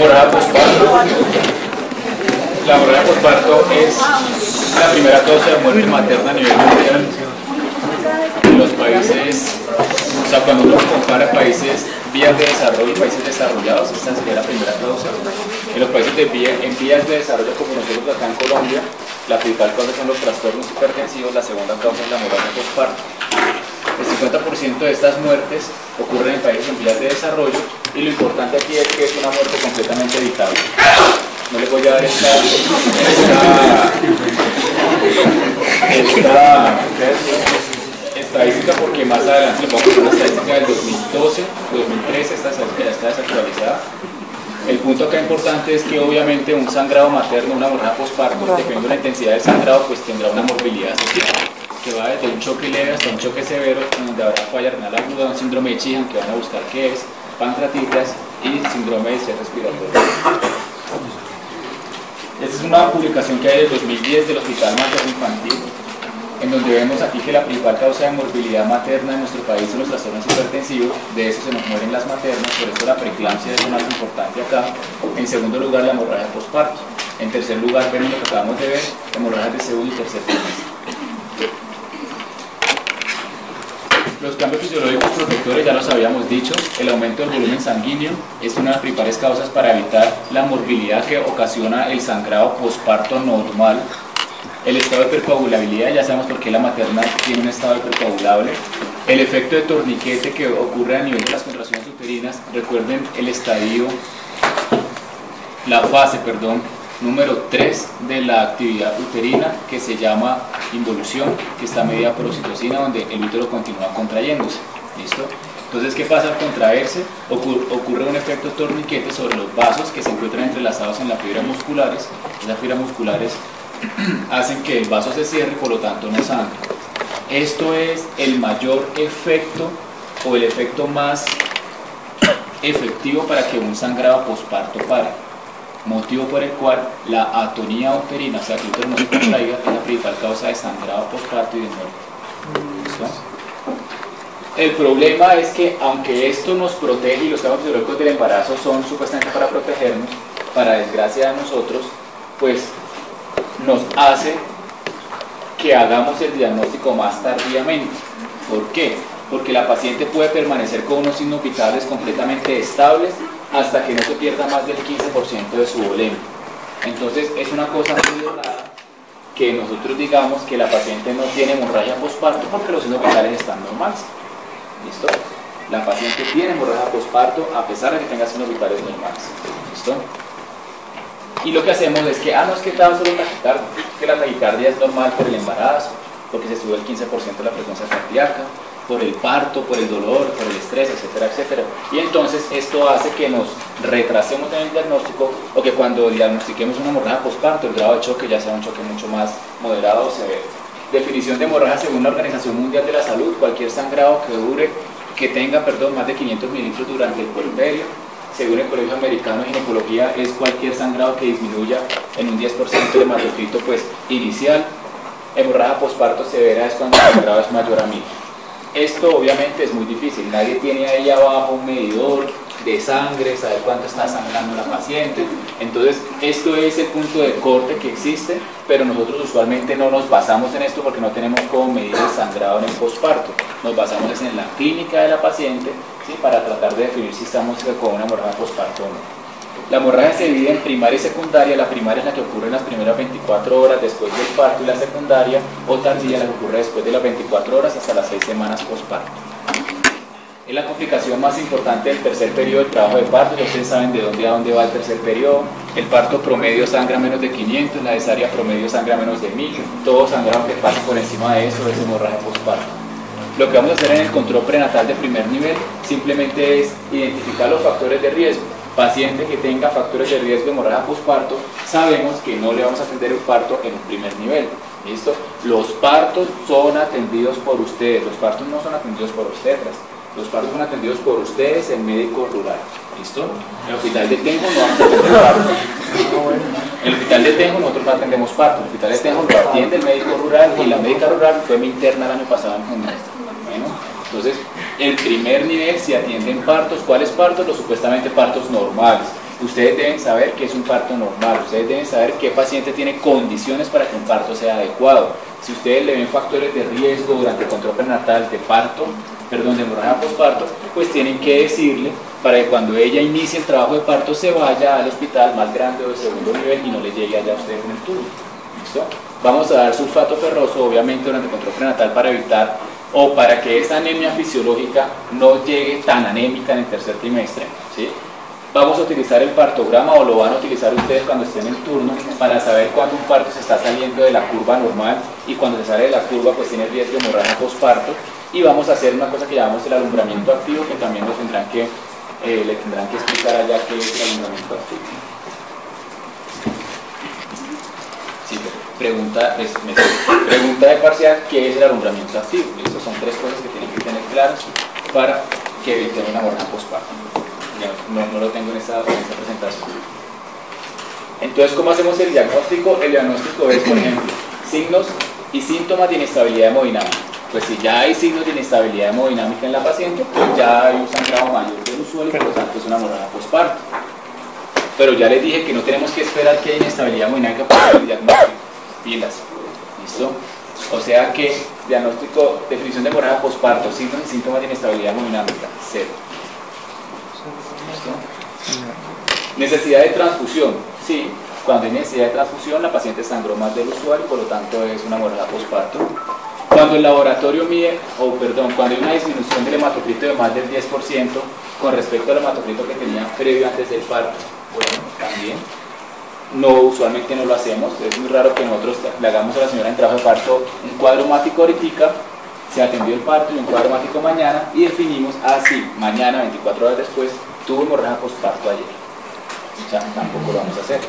hemorragia posparto. La hemorragia posparto es la primera causa de muerte materna a nivel mundial. En los países, o sea, cuando uno compara países vías de desarrollo y países desarrollados, esta sería la primera causa. En los países en vías de desarrollo, como nosotros acá en Colombia, la principal causa son los trastornos hipertensivos, la segunda causa es la hemorragia posparto. El 50% de estas muertes ocurren en países en vías de desarrollo y lo importante aquí es que es una muerte completamente evitable. No les voy a dar esta estadística porque más adelante les vamos a dar una estadística del 2012, 2013, esta estadística ya está desactualizada. El punto acá importante es que obviamente un sangrado materno, una hemorragia posparto, dependiendo de la intensidad del sangrado, pues tendrá una morbilidad asociada, que va desde un choque leve hasta un choque severo, donde habrá falla renal aguda, un síndrome de Sheehan, que van a buscar qué es, pancreatitis y síndrome de distrés respiratorio. Esta es una publicación que hay del 2010 del Hospital Materno Infantil, en donde vemos aquí que la principal causa de morbilidad materna en nuestro país son los trastornos hipertensivos. De eso se nos mueren las maternas, por eso la preeclampsia es lo más importante acá. En segundo lugar, la hemorragia posparto. En tercer lugar, vemos lo que acabamos de ver, hemorragias de segundo y tercer trimestre. Los cambios fisiológicos protectores ya los habíamos dicho. El aumento del volumen sanguíneo es una de las principales causas para evitar la morbilidad que ocasiona el sangrado posparto normal. El estado de hipercoagulabilidad, ya sabemos por qué la materna tiene un estado hipercoagulable. El efecto de torniquete que ocurre a nivel de las contracciones uterinas. Recuerden el estadio, la fase, número 3 de la actividad uterina, que se llama involución, que está medida por oxitocina, donde el útero continúa contrayéndose. ¿Listo? Entonces, ¿qué pasa al contraerse? Ocurre un efecto torniquete sobre los vasos que se encuentran entrelazados en las fibras musculares. Esas fibras musculares hacen que el vaso se cierre y por lo tanto no sangre. Esto es el mayor efecto o el efecto más efectivo para que un sangrado posparto pare, motivo por el cual la atonía uterina, o sea que el útero no se contraiga, es la principal causa de sangrado posparto y de muerte. ¿Listo? El problema es que aunque esto nos protege y los cambios fisiológicos del embarazo son supuestamente para protegernos, para desgracia de nosotros, pues nos hace que hagamos el diagnóstico más tardíamente. ¿Por qué? Porque la paciente puede permanecer con unos signos vitales completamente estables hasta que no se pierda más del 15% de su volemia. Entonces es una cosa muy rara que nosotros digamos que la paciente no tiene hemorragia posparto porque los signos vitales están normales. ¿Listo? La paciente tiene hemorragia posparto a pesar de que tenga signos vitales normales. ¿Listo? Y lo que hacemos es que, no es que estaba solo taquicardia, que la taquicardia es normal por el embarazo, porque se sube el 15% de la frecuencia cardíaca, por el parto, por el dolor, por el estrés, etcétera, etcétera. Y entonces esto hace que nos retrasemos en el diagnóstico, o que cuando diagnostiquemos una hemorragia posparto, el grado de choque ya sea un choque mucho más moderado o severo. Definición de hemorragia según la Organización Mundial de la Salud: cualquier sangrado que tenga más de 500 mililitros durante el puerperio. Según el Colegio Americano de Ginecología, es cualquier sangrado que disminuya en un 10% el hematocrito inicial. Hemorragia posparto severa es cuando el sangrado es mayor a 1000. Esto obviamente es muy difícil, nadie tiene ahí abajo un medidor de sangre, saber cuánto está sangrando la paciente. Entonces esto es el punto de corte que existe, pero nosotros usualmente no nos basamos en esto porque no tenemos cómo medir el sangrado en el posparto. Nos basamos en la clínica de la paciente, ¿sí?, para tratar de definir si estamos con una hemorragia posparto o no. La hemorragia se divide en primaria y secundaria. La primaria es la que ocurre en las primeras 24 horas después del parto, y la secundaria o tardía la que ocurre después de las 24 horas hasta las 6 semanas posparto. Es la complicación más importante del tercer periodo del trabajo de parto. Ya ustedes saben de dónde a dónde va el tercer periodo. El parto promedio sangra menos de 500, la cesárea promedio sangra menos de 1000. Todo sangrado que pasa por encima de eso es hemorragia posparto. Lo que vamos a hacer en el control prenatal de primer nivel simplemente es identificar los factores de riesgo. Paciente que tenga factores de riesgo de hemorragia posparto, sabemos que no le vamos a atender el parto en un primer nivel. ¿Listo? Los partos son atendidos por ustedes, los partos no son atendidos por obstetras. Los partos son atendidos por ustedes, el médico rural. ¿Listo? En el hospital de Tenjo no vamos a atender parto. En el hospital de Tenjo nosotros no atendemos parto. En el hospital de Tenjo lo atiende el médico rural, y la médica rural fue mi interna el año pasado en junio. Bueno, entonces, el primer nivel se atienden partos. ¿Cuáles partos? Los supuestamente partos normales. Ustedes deben saber qué es un parto normal, ustedes deben saber qué paciente tiene condiciones para que un parto sea adecuado. Si ustedes le ven factores de riesgo durante el control prenatal de parto, perdón, de hemorragia posparto, pues tienen que decirle para que cuando ella inicie el trabajo de parto se vaya al hospital más grande o de segundo nivel y no le llegue allá a ustedes en el turno. ¿Listo? Vamos a dar sulfato ferroso, obviamente, durante el control prenatal para evitar o para que esa anemia fisiológica no llegue tan anémica en el tercer trimestre, ¿sí? Vamos a utilizar el partograma o lo van a utilizar ustedes cuando estén en el turno para saber cuándo un parto se está saliendo de la curva normal y cuando se sale de la curva pues tiene riesgo de hemorragia posparto. Y vamos a hacer una cosa que llamamos el alumbramiento activo, que también le tendrán que explicar allá qué es el alumbramiento activo. Sí, pregunta de parcial, ¿qué es el alumbramiento activo? Estas son tres cosas que tienen que tener claras para que eviten una hemorragia posparto. No lo tengo en esta presentación. Entonces, ¿cómo hacemos el diagnóstico? El diagnóstico es, por ejemplo, signos y síntomas de inestabilidad hemodinámica. Pues si ya hay signos de inestabilidad hemodinámica en la paciente, pues ya hay un sangrado mayor del usual y por lo tanto es una hemorragia posparto. Pero ya les dije que no tenemos que esperar que haya inestabilidad hemodinámica para hacer el diagnóstico. Pilas. ¿Listo? O sea que diagnóstico, definición de hemorragia posparto, signos y síntomas de inestabilidad hemodinámica, 0. Necesidad de transfusión, sí, cuando hay necesidad de transfusión la paciente sangró más del usual y por lo tanto es una hemorragia posparto. Cuando el laboratorio mide, cuando hay una disminución del hematocrito de más del 10% con respecto al hematocrito que tenía previo antes del parto, bueno, también. No, usualmente no lo hacemos, es muy raro que nosotros le hagamos a la señora en trabajo de parto un cuadro mático ahorita, se atendió el parto y un cuadro mático mañana y definimos así, mañana, 24 horas después, tuvo hemorragia posparto ayer. O sea, tampoco lo vamos a hacer,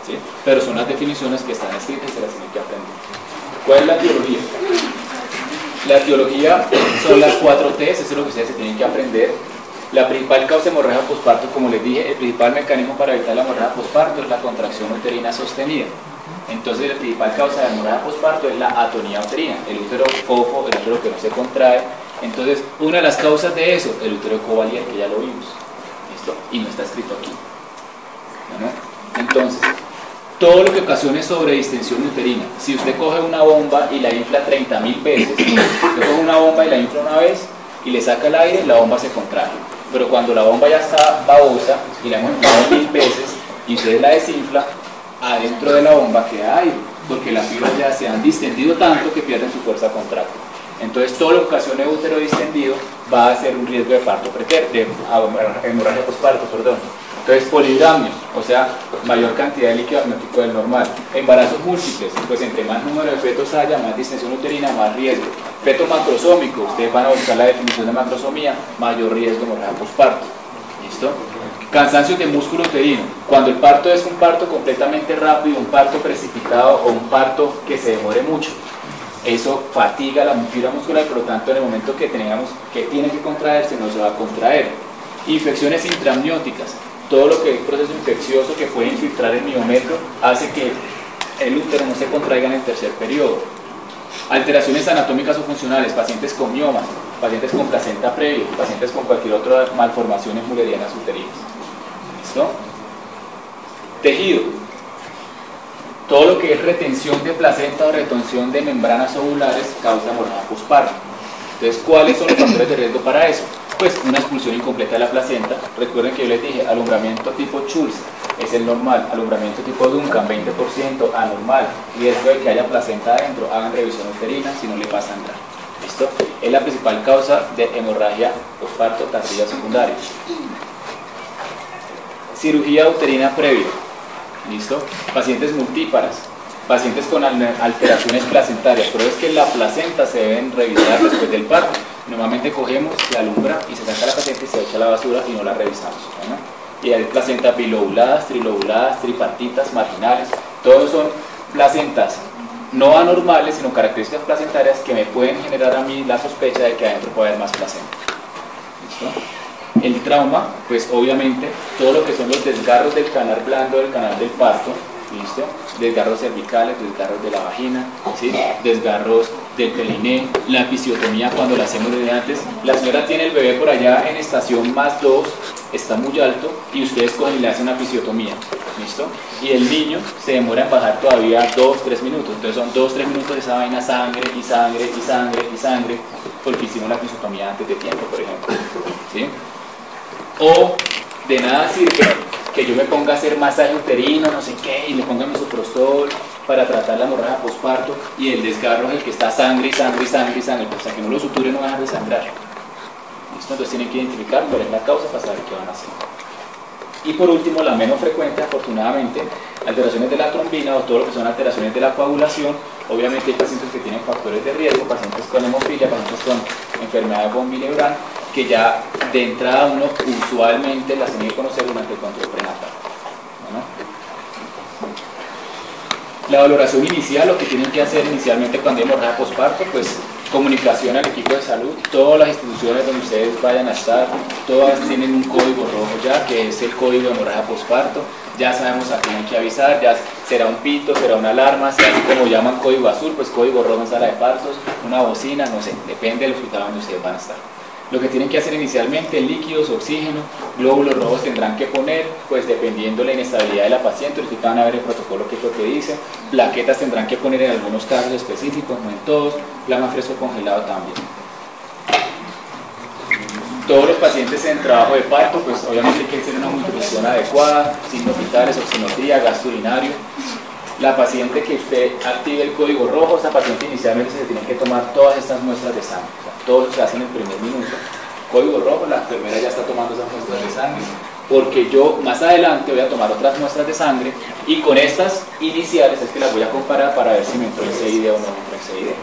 ¿sí? Pero son las definiciones que están escritas y se las tienen que aprender. ¿Cuál es la etiología? La etiología son las 4 T's, eso es lo que ustedes se tienen que aprender. La principal causa de hemorragia posparto, como les dije, el principal mecanismo para evitar la hemorragia posparto es la contracción uterina sostenida. Entonces, la principal causa de hemorragia posparto es la atonía uterina, el útero fofo, el útero que no se contrae. Entonces, una de las causas de eso, el útero covaliente, que ya lo vimos. ¿Listo? Y no está escrito aquí. ¿No? Entonces, todo lo que ocasione sobredistensión uterina, si usted coge una bomba y la infla 30.000 veces, usted coge una bomba y la infla una vez y le saca el aire, la bomba se contrae. Pero cuando la bomba ya está babosa y la hemos inflado 1000 veces y usted la desinfla, adentro de la bomba queda aire, porque las fibras ya se han distendido tanto que pierden su fuerza contráctil. Entonces todo lo que ocasione útero distendido va a ser un riesgo de parto precoz, de hemorragia posparto, perdón. Entonces polidramnios, o sea, mayor cantidad de líquido amniótico del normal. Embarazos múltiples, pues entre más número de fetos haya, más distensión uterina, más riesgo. Feto macrosómico, ustedes van a buscar la definición de macrosomía, mayor riesgo de hemorragia posparto. ¿Listo? Cansancio de músculo uterino, cuando el parto es un parto completamente rápido, un parto precipitado o un parto que se demore mucho, eso fatiga la fibra muscular y por lo tanto en el momento que tengamos que tiene que contraerse no se va a contraer. Infecciones intraamnióticas, todo lo que es proceso infeccioso que puede infiltrar el miometrio hace que el útero no se contraiga en el tercer periodo. Alteraciones anatómicas o funcionales, pacientes con miomas, pacientes con placenta previo, pacientes con cualquier otra malformaciones mullerianas uterinas. ¿Listo? Tejido. Todo lo que es retención de placenta o retención de membranas ovulares causa hemorragia posparto. Entonces, ¿cuáles son los factores de riesgo para eso? Pues una expulsión incompleta de la placenta. Recuerden que yo les dije, alumbramiento tipo Schultz es el normal, alumbramiento tipo Duncan 20% anormal, riesgo de que haya placenta adentro, hagan revisión uterina si no le pasa nada. ¿Listo? Es la principal causa de hemorragia posparto tardía secundaria. Cirugía uterina previa. ¿Listo? Pacientes multíparas, pacientes con alteraciones placentarias, pero es que la placenta se deben revisar después del parto. Normalmente cogemos, se alumbra y se saca la paciente y se echa a la basura y no la revisamos, ¿no? Y hay placentas bilobuladas, trilobuladas, tripartitas, marginales, todos son placentas no anormales, sino características placentarias que me pueden generar a mí la sospecha de que adentro puede haber más placenta. ¿Listo? El trauma, pues obviamente, todo lo que son los desgarros del canal blando, del canal del parto, ¿listo? Desgarros cervicales, desgarros de la vagina, ¿sí? Desgarros del periné, la episiotomía cuando la hacemos desde antes. La señora tiene el bebé por allá en estación +2 está muy alto y ustedes cogen y le hacen una episiotomía, ¿listo? Y el niño se demora en bajar todavía 2-3 minutos, entonces son 2-3 minutos de esa vaina, sangre y sangre y sangre y sangre, porque hicimos la episiotomía antes de tiempo, por ejemplo, ¿sí? O de nada sirve que yo me ponga a hacer masaje uterino, no sé qué, y le ponga misoprostol para tratar la hemorragia posparto y el desgarro es el que está sangre y sangre y sangre y sangre, pues hasta que no lo suture no va a dejar de sangrar. ¿Listo? Entonces tienen que identificar cuál es la causa para saber qué van a hacer. Y por último, la menos frecuente, afortunadamente, alteraciones de la trombina o todo lo que son alteraciones de la coagulación. Obviamente hay pacientes que tienen factores de riesgo, pacientes con hemofilia, pacientes con enfermedad de von Willebrand, que ya de entrada uno usualmente las tiene que conocer durante el control prenatal. ¿No? La valoración inicial, lo que tienen que hacer inicialmente cuando hay hemorragia posparto, pues comunicación al equipo de salud. Todas las instituciones donde ustedes vayan a estar, todas tienen un código rojo ya, que es el código de hemorragia posparto. Ya sabemos a quién hay que avisar, ya será un pito, será una alarma, será así como llaman código azul, pues código rojo en sala de partos, una bocina, no sé, depende del hospital donde ustedes van a estar. Lo que tienen que hacer inicialmente, líquidos, oxígeno, glóbulos rojos tendrán que poner, pues dependiendo de la inestabilidad de la paciente, ahorita van a ver el protocolo que es lo que dice, plaquetas tendrán que poner en algunos casos específicos, no en todos, plasma fresco congelado también. Todos los pacientes en trabajo de parto, pues obviamente hay que hacer una nutrición adecuada, signos vitales, oxinometría, gasto urinario. La paciente que usted active el código rojo, esa paciente inicialmente se tiene que tomar todas estas muestras de sangre. O sea, todo se hace en el primer minuto. Código rojo, la enfermera ya está tomando esas muestras de sangre, porque yo más adelante voy a tomar otras muestras de sangre y con estas iniciales es que las voy a comparar para ver si me entró ese ID o no me entró ese ID.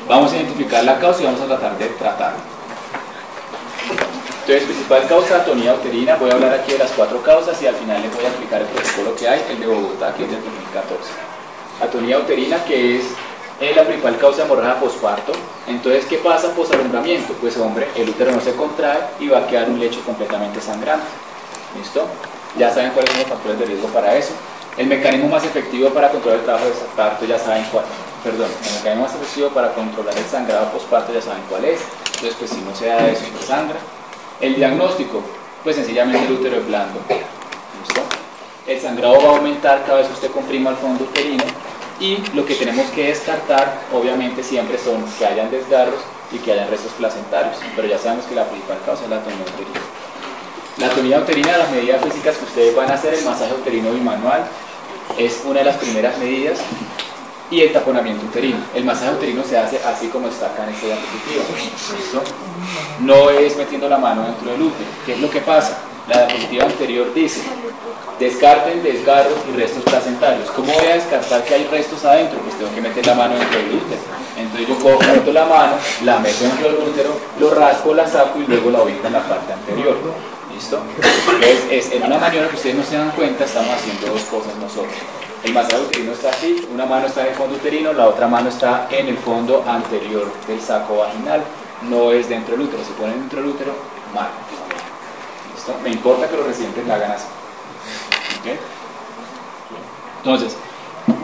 Vamos a identificar la causa y vamos a tratar de tratarla. Entonces, principal causa, atonía uterina. Voy a hablar aquí de las 4 causas y al final les voy a explicar el protocolo que hay, el de Bogotá, que es del 2014. Atonía uterina, que es la principal causa de hemorragia posparto. Entonces, ¿qué pasa posalumbramiento? Pues, hombre, el útero no se contrae y va a quedar un lecho completamente sangrante. ¿Listo? Ya saben cuáles son los factores de riesgo para eso. El mecanismo más efectivo para controlar el trabajo de parto, ya saben cuál. Perdón, el mecanismo más efectivo para controlar el sangrado posparto, ya saben cuál es. Entonces, pues, si no se da eso, se sangra. El diagnóstico, pues sencillamente el útero es blando. ¿Listo? El sangrado va a aumentar cada vez que usted comprima el fondo uterino y lo que tenemos que descartar, obviamente, siempre son que hayan desgarros y que hayan restos placentarios, pero ya sabemos que la principal causa es la atonía uterina. La atonía uterina, las medidas físicas que ustedes van a hacer, el masaje uterino bimanual, es una de las primeras medidas. Y el taponamiento uterino. El masaje uterino se hace así como está acá en esta diapositiva. ¿Listo? No es metiendo la mano dentro del útero. ¿Qué es lo que pasa? La diapositiva anterior dice: descarten desgarros y restos placentarios. ¿Cómo voy a descartar que hay restos adentro? Pues tengo que meter la mano dentro del útero. Entonces yo meto la mano, la meto dentro del útero, lo raspo, la saco y luego la ubico en la parte anterior. ¿Listo? Entonces, en una maniobra que ustedes no se dan cuenta, estamos haciendo 2 cosas nosotros. El masaje uterino está así, una mano está en el fondo uterino, la otra mano está en el fondo anterior del saco vaginal, no es dentro del útero. Si ponen dentro del útero, mal. ¿Listo? Me importa que los residentes la hagan así. ¿Okay? Entonces,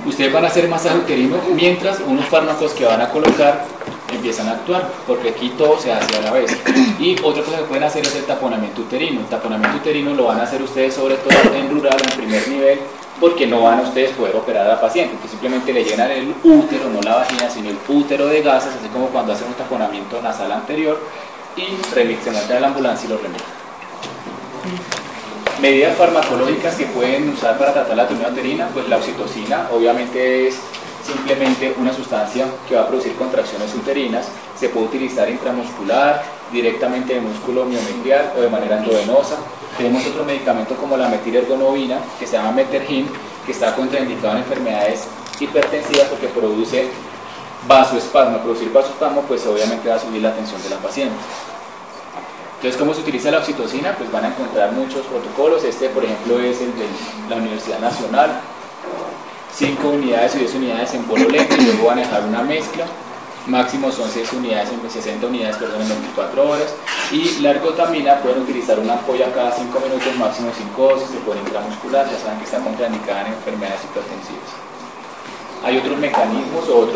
ustedes van a hacer masaje uterino mientras unos fármacos que van a colocar empiezan a actuar, porque aquí todo se hace a la vez. Y otra cosa que pueden hacer es el taponamiento uterino. El taponamiento uterino lo van a hacer ustedes sobre todo en rural, en primer nivel, porque no van a ustedes poder operar a la paciente, que simplemente le llenan el útero, no la vagina, sino el útero de gases, así como cuando hacen un taponamiento nasal anterior, y se meten a la ambulancia y lo remiten. Medidas farmacológicas que pueden usar para tratar la atonía uterina, pues la oxitocina, obviamente es simplemente una sustancia que va a producir contracciones uterinas, se puede utilizar intramuscular, directamente en el músculo miometrial o de manera endovenosa. Tenemos otro medicamento como la metilergonobina, que se llama Metergin, que está contraindicado en enfermedades hipertensivas porque produce vasoespasmo. Al producir vasoespasmo, pues obviamente va a subir la tensión de la paciente. Entonces, ¿cómo se utiliza la oxitocina? Pues van a encontrar muchos protocolos. Este, por ejemplo, es el de la Universidad Nacional. 5 unidades y 10 unidades en bolo lento y luego van a dejar una mezcla. Máximo son 60 unidades en 24 horas. Y la ergotamina pueden utilizar una ampolla cada 5 minutos, máximo 5 dosis, se puede intramuscular, ya saben que está contraindicada en enfermedades hipertensivas. Hay otros mecanismos o otros